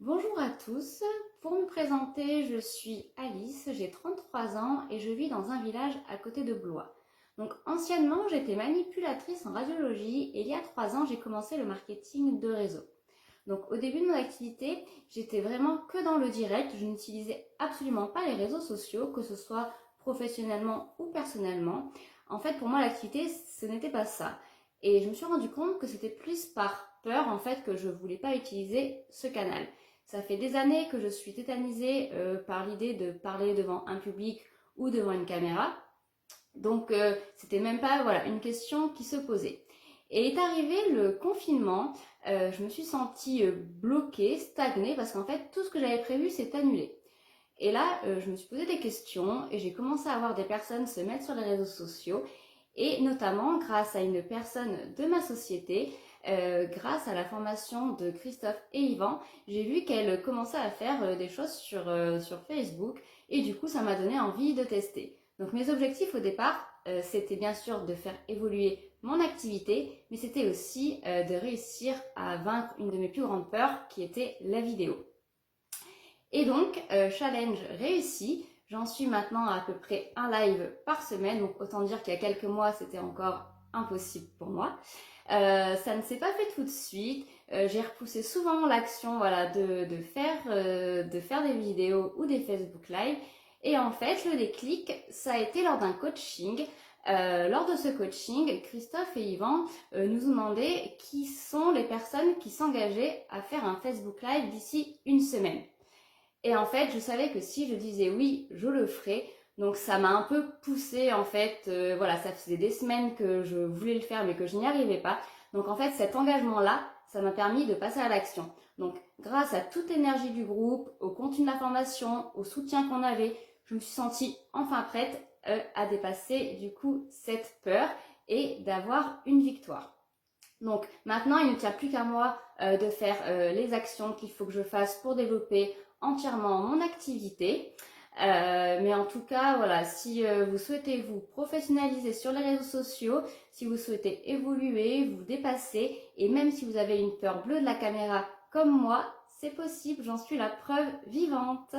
Bonjour à tous, pour me présenter, je suis Alice, j'ai 33 ans et je vis dans un village à côté de Blois. Donc anciennement, j'étais manipulatrice en radiologie et il y a 3 ans, j'ai commencé le marketing de réseau. Donc au début de mon activité, j'étais vraiment que dans le direct, je n'utilisais absolument pas les réseaux sociaux, que ce soit professionnellement ou personnellement. En fait, pour moi, l'activité, ce n'était pas ça. Et je me suis rendu compte que c'était plus par peur, en fait, que je ne voulais pas utiliser ce canal. Ça fait des années que je suis tétanisée par l'idée de parler devant un public ou devant une caméra. Donc, c'était même pas voilà, une question qui se posait. Et est arrivé le confinement, je me suis sentie bloquée, stagnée, parce qu'en fait, tout ce que j'avais prévu s'est annulé. Et là, je me suis posé des questions et j'ai commencé à voir des personnes se mettre sur les réseaux sociaux. Et notamment, grâce à une personne de ma société, grâce à la formation de Christophe et Yvan, j'ai vu qu'elle commençait à faire des choses sur Facebook. Et du coup, ça m'a donné envie de tester. Donc mes objectifs au départ, c'était bien sûr de faire évoluer mon activité, mais c'était aussi de réussir à vaincre une de mes plus grandes peurs qui était la vidéo. Et donc, challenge réussi, j'en suis maintenant à peu près un live par semaine, donc autant dire qu'il y a quelques mois, c'était encore impossible pour moi. Ça ne s'est pas fait tout de suite, j'ai repoussé souvent l'action voilà, de faire des vidéos ou des Facebook Live. Et en fait, le déclic, ça a été lors d'un coaching. Lors de ce coaching, Christophe et Yvan nous ont demandé qui sont les personnes qui s'engageaient à faire un Facebook Live d'ici une semaine. Et en fait, je savais que si je disais oui, je le ferais. Donc ça m'a un peu poussée en fait. Voilà, ça faisait des semaines que je voulais le faire mais que je n'y arrivais pas. Donc en fait, cet engagement-là, ça m'a permis de passer à l'action. Donc grâce à toute l'énergie du groupe, au contenu de la formation, au soutien qu'on avait, je me suis sentie enfin prête à dépasser du coup cette peur et d'avoir une victoire. Donc maintenant, il ne tient plus qu'à moi de faire les actions qu'il faut que je fasse pour développer entièrement mon activité. Mais en tout cas, voilà, si vous souhaitez vous professionnaliser sur les réseaux sociaux, si vous souhaitez évoluer, vous dépasser, et même si vous avez une peur bleue de la caméra comme moi, c'est possible, j'en suis la preuve vivante.